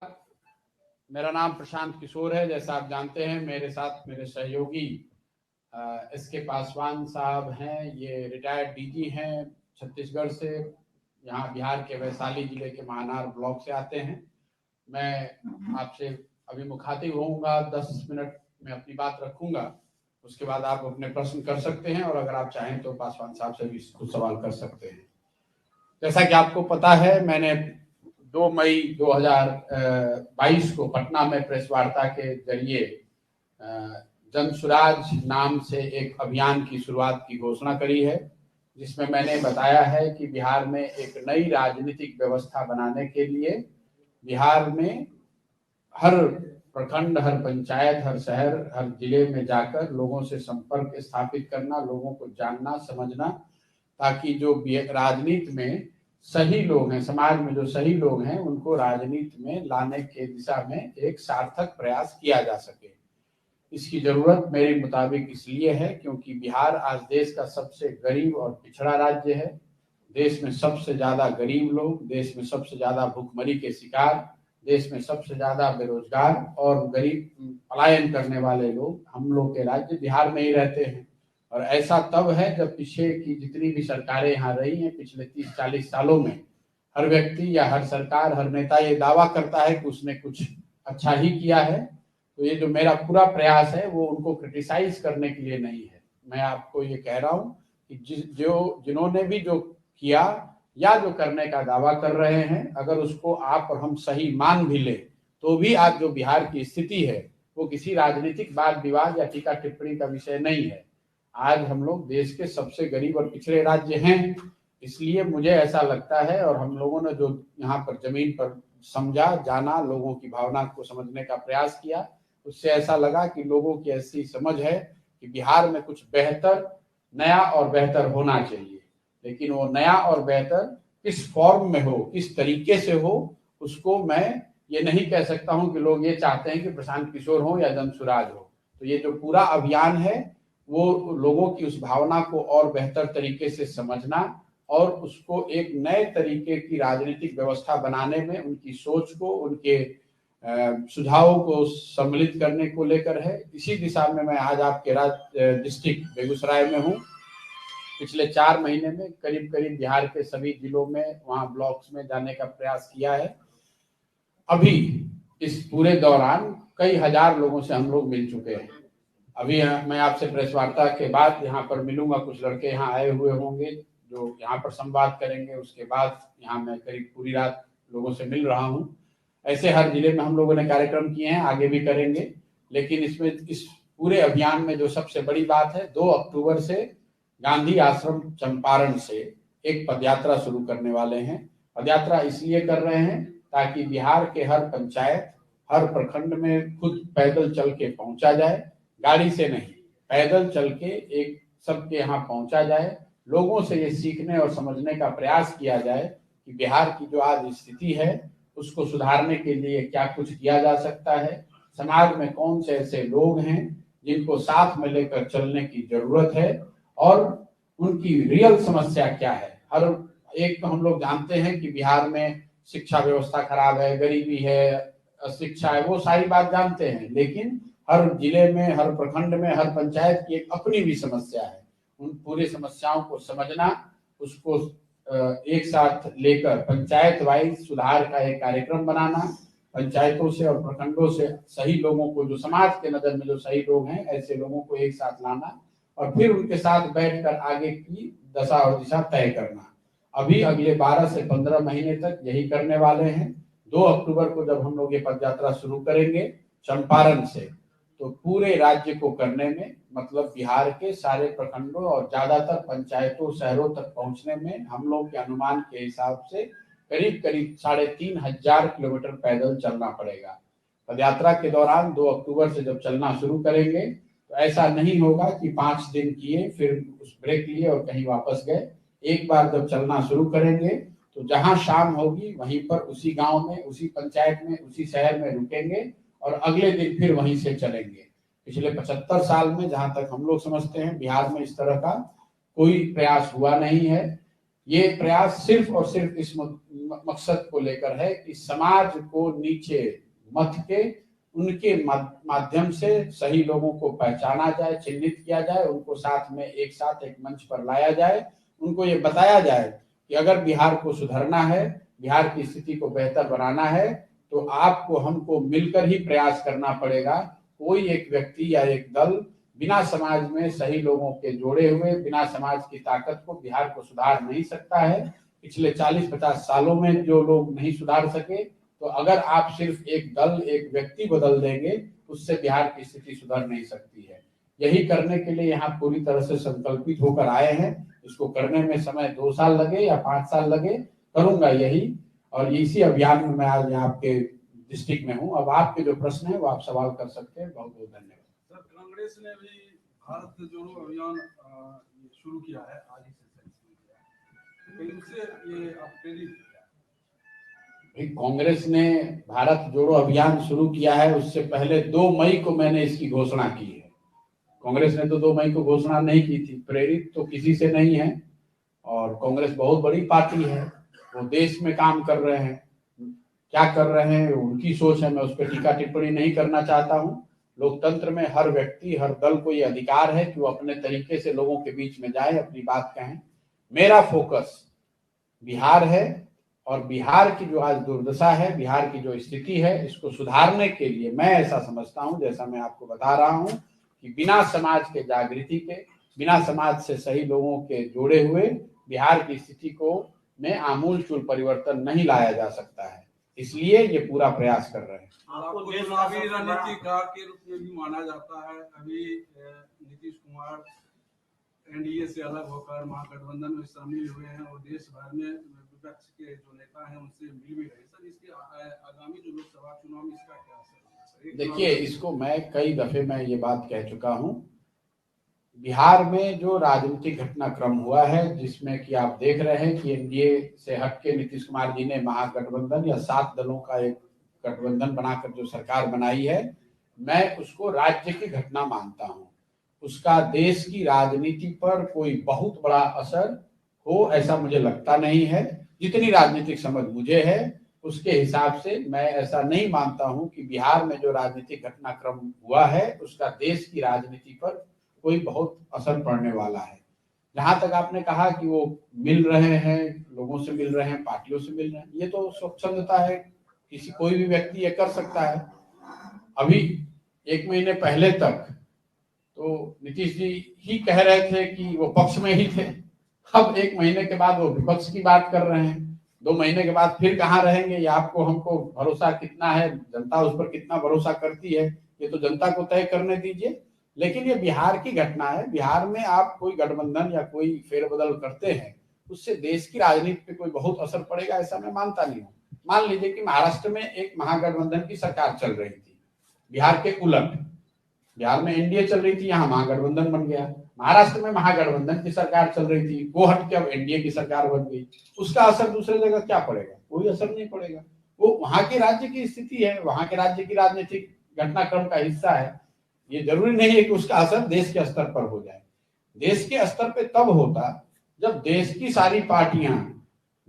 मेरा नाम प्रशांत किशोर है। जैसा आप जानते हैं, मेरे साथ मेरे सहयोगी एस.के. पासवान साहब हैं। ये रिटायर्ड डीजी हैं छत्तीसगढ़ से, यहाँ बिहार के वैशाली जिले के महानार ब्लॉक से आते हैं। मैं आपसे अभी मुखातिब होऊंगा, 10 मिनट में अपनी बात रखूंगा। उसके बाद आप अपने प्रश्न कर सकते हैं और अगर आप चाहें तो पासवान साहब से भी कुछ सवाल कर सकते हैं। जैसा कि आपको पता है, मैंने 2 मई 2022 को पटना में प्रेस वार्ता के जरिए जन सुराज नाम से एक अभियान की शुरुआत की घोषणा करी है, जिसमें मैंने बताया है कि बिहार में एक नई राजनीतिक व्यवस्था बनाने के लिए बिहार में हर प्रखंड, हर पंचायत, हर शहर, हर जिले में जाकर लोगों से संपर्क स्थापित करना, लोगों को जानना, समझना, ताकि जो राजनीति में सही लोग हैं, समाज में जो सही लोग हैं, उनको राजनीति में लाने के दिशा में एक सार्थक प्रयास किया जा सके। इसकी जरूरत मेरे मुताबिक इसलिए है क्योंकि बिहार आज देश का सबसे गरीब और पिछड़ा राज्य है। देश में सबसे ज्यादा गरीब लोग, देश में सबसे ज्यादा भूखमरी के शिकार, देश में सबसे ज्यादा बेरोजगार और गरीब पलायन करने वाले लोग हम लोग के राज्य बिहार में ही रहते हैं। और ऐसा तब है जब पीछे की जितनी भी सरकारें यहाँ रही हैं पिछले 30-40 सालों में, हर व्यक्ति या हर सरकार, हर नेता ये दावा करता है कि उसने कुछ अच्छा ही किया है। तो ये जो मेरा पूरा प्रयास है वो उनको क्रिटिसाइज करने के लिए नहीं है। मैं आपको ये कह रहा हूँ कि जिन्होंने भी जो किया या जो करने का दावा कर रहे हैं, अगर उसको आप और हम सही मान भी ले तो भी आज जो बिहार की स्थिति है वो किसी राजनीतिक वाद विवाद या टीका टिप्पणी का विषय नहीं है। आज हम लोग देश के सबसे गरीब और पिछड़े राज्य हैं। इसलिए मुझे ऐसा लगता है, और हम लोगों ने जो यहाँ पर जमीन पर समझा, जाना, लोगों की भावना को समझने का प्रयास किया, उससे ऐसा लगा कि लोगों की ऐसी समझ है कि बिहार में कुछ बेहतर, नया और बेहतर होना चाहिए। लेकिन वो नया और बेहतर किस फॉर्म में हो, किस तरीके से हो, उसको मैं ये नहीं कह सकता हूं कि लोग ये चाहते हैं कि प्रशांत किशोर हो या जनसुराज हो। तो ये जो पूरा अभियान है वो लोगों की उस भावना को और बेहतर तरीके से समझना और उसको एक नए तरीके की राजनीतिक व्यवस्था बनाने में उनकी सोच को, उनके सुझावों को सम्मिलित करने को लेकर है। इसी दिशा में मैं आज आपके डिस्ट्रिक्ट बेगूसराय में हूँ। पिछले 4 महीने में करीब करीब बिहार के सभी जिलों में, वहाँ ब्लॉक्स में जाने का प्रयास किया है। अभी इस पूरे दौरान कई हजार लोगों से हम लोग मिल चुके हैं। अभी मैं आपसे प्रेस वार्ता के बाद यहाँ पर मिलूंगा, कुछ लड़के यहाँ आए हुए होंगे जो यहाँ पर संवाद करेंगे। उसके बाद यहाँ मैं करीब पूरी रात लोगों से मिल रहा हूँ। ऐसे हर जिले में हम लोगों ने कार्यक्रम किए हैं, आगे भी करेंगे। लेकिन इसमें इस पूरे अभियान में जो सबसे बड़ी बात है, 2 अक्टूबर से गांधी आश्रम चंपारण से एक पदयात्रा शुरू करने वाले हैं। पदयात्रा इसलिए कर रहे हैं ताकि बिहार के हर पंचायत, हर प्रखंड में खुद पैदल चल के पहुंचा जाए, गाड़ी से नहीं, पैदल चल के एक सबके यहाँ पहुंचा जाए। लोगों से ये सीखने और समझने का प्रयास किया जाए कि बिहार की जो आज स्थिति है उसको सुधारने के लिए क्या कुछ किया जा सकता है, समाज में कौन से ऐसे लोग हैं जिनको साथ में लेकर चलने की जरूरत है और उनकी रियल समस्या क्या है। हर एक तो हम लोग जानते हैं कि बिहार में शिक्षा व्यवस्था खराब है, गरीबी है, अशिक्षा है, वो सारी बात जानते हैं। लेकिन हर जिले में, हर प्रखंड में, हर पंचायत की एक अपनी भी समस्या है। उन पूरी समस्याओं को समझना, उसको एक साथ लेकर पंचायत वाइज सुधार का एक कार्यक्रम बनाना, पंचायतों से और प्रखंडों से सही लोगों को, जो समाज के नजर में जो सही लोग हैं, ऐसे लोगों को एक साथ लाना और फिर उनके साथ बैठकर आगे की दशा और दिशा तय करना। अभी अगले 12 से 15 महीने तक यही करने वाले हैं। 2 अक्टूबर को जब हम लोग ये पदयात्रा शुरू करेंगे चंपारण से, तो पूरे राज्य को करने में, मतलब बिहार के सारे प्रखंडों और ज्यादातर पंचायतों, शहरों तक पहुंचने में हम लोग के अनुमान के हिसाब से करीब करीब 3500 किलोमीटर पैदल चलना पड़ेगा। पदयात्रा के दौरान 2 अक्टूबर से जब चलना शुरू करेंगे तो ऐसा नहीं होगा कि 5 दिन किए फिर उस ब्रेक लिए और कहीं वापस गए। एक बार जब चलना शुरू करेंगे तो जहां शाम होगी वहीं पर उसी गांव में, उसी पंचायत में, उसी शहर में रुकेंगे और अगले दिन फिर वहीं से चलेंगे। पिछले 75 साल में जहां तक हम लोग समझते हैं बिहार में इस तरह का कोई प्रयास हुआ नहीं है। ये प्रयास सिर्फ और सिर्फ इस मकसद को लेकर है कि समाज को नीचे मत के उनके माध्यम से सही लोगों को पहचाना जाए, चिन्हित किया जाए, उनको साथ में एक साथ एक मंच पर लाया जाए, उनको ये बताया जाए कि अगर बिहार को सुधरना है, बिहार की स्थिति को बेहतर बनाना है, तो आपको हमको मिलकर ही प्रयास करना पड़ेगा। कोई एक व्यक्ति या एक दल बिना समाज में सही लोगों के जोड़े हुए, बिना समाज की ताकत को बिहार को सुधार नहीं सकता है। पिछले 40-50 सालों में जो लोग नहीं सुधार सके, तो अगर आप सिर्फ एक दल, एक व्यक्ति बदल देंगे, उससे बिहार की स्थिति सुधर नहीं सकती है। यही करने के लिए यहाँ पूरी तरह से संकल्पित होकर आए हैं। इसको करने में समय 2 साल लगे या 5 साल लगे, करूंगा यही, और इसी अभियान में मैं आज यहाँ आपके डिस्ट्रिक्ट में हूँ। अब आपके जो प्रश्न है वो आप सवाल कर सकते हैं। बहुत बहुत धन्यवाद। सर, कांग्रेस ने भी भारत जोड़ो अभियान शुरू किया है, आज ही से शुरू किया है, उससे ये आप प्रेरित? कांग्रेस ने भारत जोड़ो अभियान शुरू किया है, उससे पहले 2 मई को मैंने इसकी घोषणा की है। कांग्रेस ने तो 2 मई को घोषणा नहीं की थी। प्रेरित तो किसी से नहीं है, और कांग्रेस बहुत बड़ी पार्टी है, वो देश में काम कर रहे हैं। क्या कर रहे हैं उनकी सोच है, मैं उस पर टीका टिप्पणी नहीं करना चाहता हूँ। लोकतंत्र में हर व्यक्ति, हर दल को ये अधिकार है कि वो अपने तरीके से लोगों के बीच में जाए, अपनी बात कहें। मेरा फोकस बिहार है, और बिहार की जो आज दुर्दशा है, बिहार की जो स्थिति है, इसको सुधारने के लिए मैं ऐसा समझता हूं, जैसा मैं आपको बता रहा हूं, कि बिना समाज के जागृति के, बिना समाज से सही लोगों के जोड़े हुए बिहार की स्थिति को में आमूल चूल परिवर्तन नहीं लाया जा सकता है। इसलिए ये पूरा प्रयास कर रहे हैं। आपको चुनावी रणनीतिकार के रूप में भी माना जाता है। अभी नीतीश कुमार एनडीए से अलग होकर महागठबंधन में शामिल हुए हैं, और देश भर में विपक्ष के जो नेता हैं उनसे मिल भी रहे। सर, इसके आगामी जो लोकसभा चुनाव में इसका क्या असर है? देखिए, इसको मैं कई दफे मैं ये बात कह चुका हूँ। बिहार में जो राजनीतिक घटनाक्रम हुआ है, जिसमें कि आप देख रहे हैं कि एनडीए से हटके नीतीश कुमार जी ने महागठबंधन या 7 दलों का एक गठबंधन बनाकर जो सरकार बनाई है, मैं उसको राज्य की घटना मानता हूं। उसका देश की राजनीति पर कोई बहुत बड़ा असर हो ऐसा मुझे लगता नहीं है। जितनी राजनीतिक समझ मुझे है उसके हिसाब से मैं ऐसा नहीं मानता हूं कि बिहार में जो राजनीतिक घटनाक्रम हुआ है उसका देश की राजनीति पर कोई बहुत असर पड़ने वाला है। जहां तक आपने कहा कि वो मिल रहे हैं, लोगों से मिल रहे हैं, पार्टियों से मिल रहे हैं, ये तो स्वच्छंदता है, किसी कोई भी व्यक्ति ये कर सकता है। अभी 1 महीने पहले तक तो नीतीश जी ही कह रहे थे कि वो पक्ष में ही थे, अब 1 महीने के बाद वो विपक्ष की बात कर रहे हैं। 2 महीने के बाद फिर कहाँ रहेंगे, ये आपको हमको भरोसा कितना है, जनता उस पर कितना भरोसा करती है, ये तो जनता को तय करने दीजिए। लेकिन ये बिहार की घटना है। बिहार में आप कोई गठबंधन या कोई फेरबदल करते हैं, उससे देश की राजनीति पे कोई बहुत असर पड़ेगा ऐसा मैं मानता नहीं हूँ। मान लीजिए कि महाराष्ट्र में एक महागठबंधन की सरकार चल रही थी, बिहार के उलट। बिहार में एनडीए चल रही थी, यहाँ महागठबंधन बन गया। महाराष्ट्र में महागठबंधन की सरकार चल रही थी, वो हट के अब एनडीए की सरकार बन गई। उसका असर दूसरे जगह क्या पड़ेगा? कोई असर नहीं पड़ेगा। वो वहां के राज्य की स्थिति है, वहां के राज्य की राजनीतिक घटनाक्रम का हिस्सा है। ये जरूरी नहीं है कि उसका असर देश के स्तर पर हो जाए। देश के स्तर पे तब होता जब देश की सारी पार्टियां,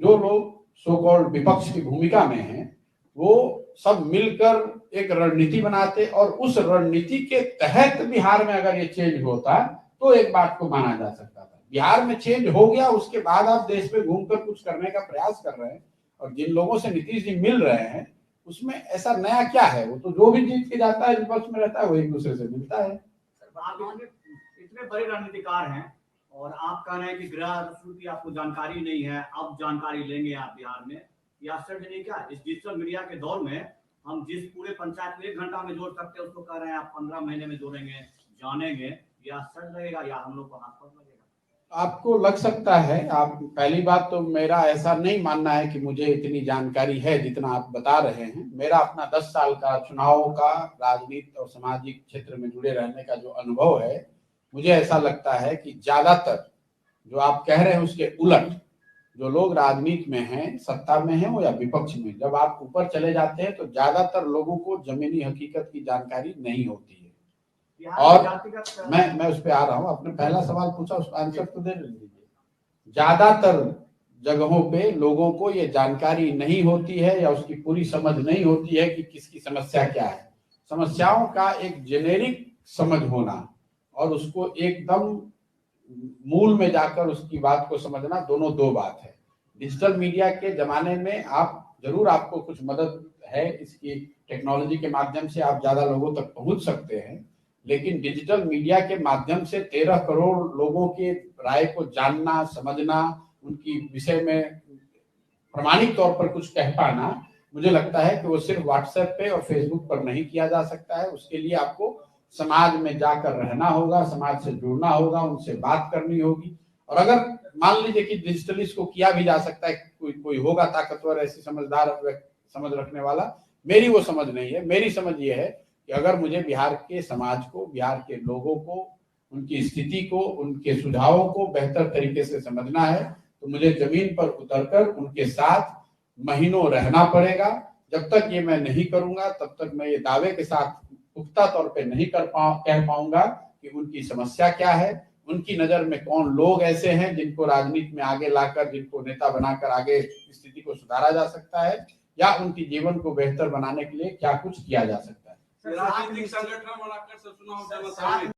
जो लोग सो कॉल्ड विपक्ष की भूमिका में हैं, वो सब मिलकर एक रणनीति बनाते, और उस रणनीति के तहत बिहार में अगर ये चेंज होता तो एक बात को माना जा सकता था। बिहार में चेंज हो गया, उसके बाद आप देश में घूमकर कुछ करने का प्रयास कर रहे हैं, और जिन लोगों से नीतीश जी मिल रहे हैं उसमें ऐसा नया क्या है? वो तो जो भी जीत के जाता है, विपक्ष में रहता है, वो एक दूसरे से मिलता है। इतने बड़े रणनीतिकार हैं और आप कह रहे हैं कि गृह रसूल की आपको जानकारी नहीं है, अब जानकारी लेंगे आप बिहार में, यह आश्चर्य नहीं क्या? इस डिजिटल मीडिया के दौर में हम जिस पूरे पंचायत को 1 घंटा में जोड़ सकते हैं, उसको कह रहे हैं आप 15 महीने में जोड़ेंगे, जानेंगे, यह आश्चर्य लगेगा या हम लोग को हाथ पर लगेगा? आपको लग सकता है। आप पहली बात तो मेरा ऐसा नहीं मानना है कि मुझे इतनी जानकारी है जितना आप बता रहे हैं। मेरा अपना 10 साल का चुनावों का, राजनीति और सामाजिक क्षेत्र में जुड़े रहने का जो अनुभव है, मुझे ऐसा लगता है कि ज्यादातर जो आप कह रहे हैं उसके उलट जो लोग राजनीति में हैं, सत्ता में हैं या विपक्ष में, जब आप ऊपर चले जाते हैं तो ज्यादातर लोगों को जमीनी हकीकत की जानकारी नहीं होती है। और मैं उस पर आ रहा हूँ। आपने पहला सवाल पूछा, उसका आंसर तो दे दीजिए। ज्यादातर जगहों पे लोगों को ये जानकारी नहीं होती है या उसकी पूरी समझ नहीं होती है कि किसकी समस्या क्या है। समस्याओं का एक जेनेरिक समझ होना और उसको एकदम मूल में जाकर उसकी बात को समझना, दोनों दो बात है। डिजिटल मीडिया के जमाने में आप जरूर, आपको कुछ मदद है इसकी, टेक्नोलॉजी के माध्यम से आप ज्यादा लोगों तक पहुंच सकते हैं, लेकिन डिजिटल मीडिया के माध्यम से 13 करोड़ लोगों के राय को जानना, समझना, उनकी विषय में प्रमाणिक तौर पर कुछ कह पाना, मुझे लगता है कि वो सिर्फ व्हाट्सएप पे और फेसबुक पर नहीं किया जा सकता है। उसके लिए आपको समाज में जाकर रहना होगा, समाज से जुड़ना होगा, उनसे बात करनी होगी। और अगर मान लीजिए कि डिजिटली इसको किया भी जा सकता है, कोई होगा ताकतवर, ऐसी समझदार समझ रखने वाला, मेरी वो समझ नहीं है। मेरी समझ ये है कि अगर मुझे बिहार के समाज को, बिहार के लोगों को, उनकी स्थिति को, उनके सुझावों को बेहतर तरीके से समझना है तो मुझे जमीन पर उतरकर उनके साथ महीनों रहना पड़ेगा। जब तक ये मैं नहीं करूंगा तब तक मैं ये दावे के साथ पुख्ता तौर पे नहीं कह पाऊंगा कि उनकी समस्या क्या है, उनकी नजर में कौन लोग ऐसे हैं जिनको राजनीति में आगे लाकर, जिनको नेता बनाकर आगे स्थिति को सुधारा जा सकता है, या उनके जीवन को बेहतर बनाने के लिए क्या कुछ किया जा सकता है। राजनीतिक संगठन बनाकर चुनाव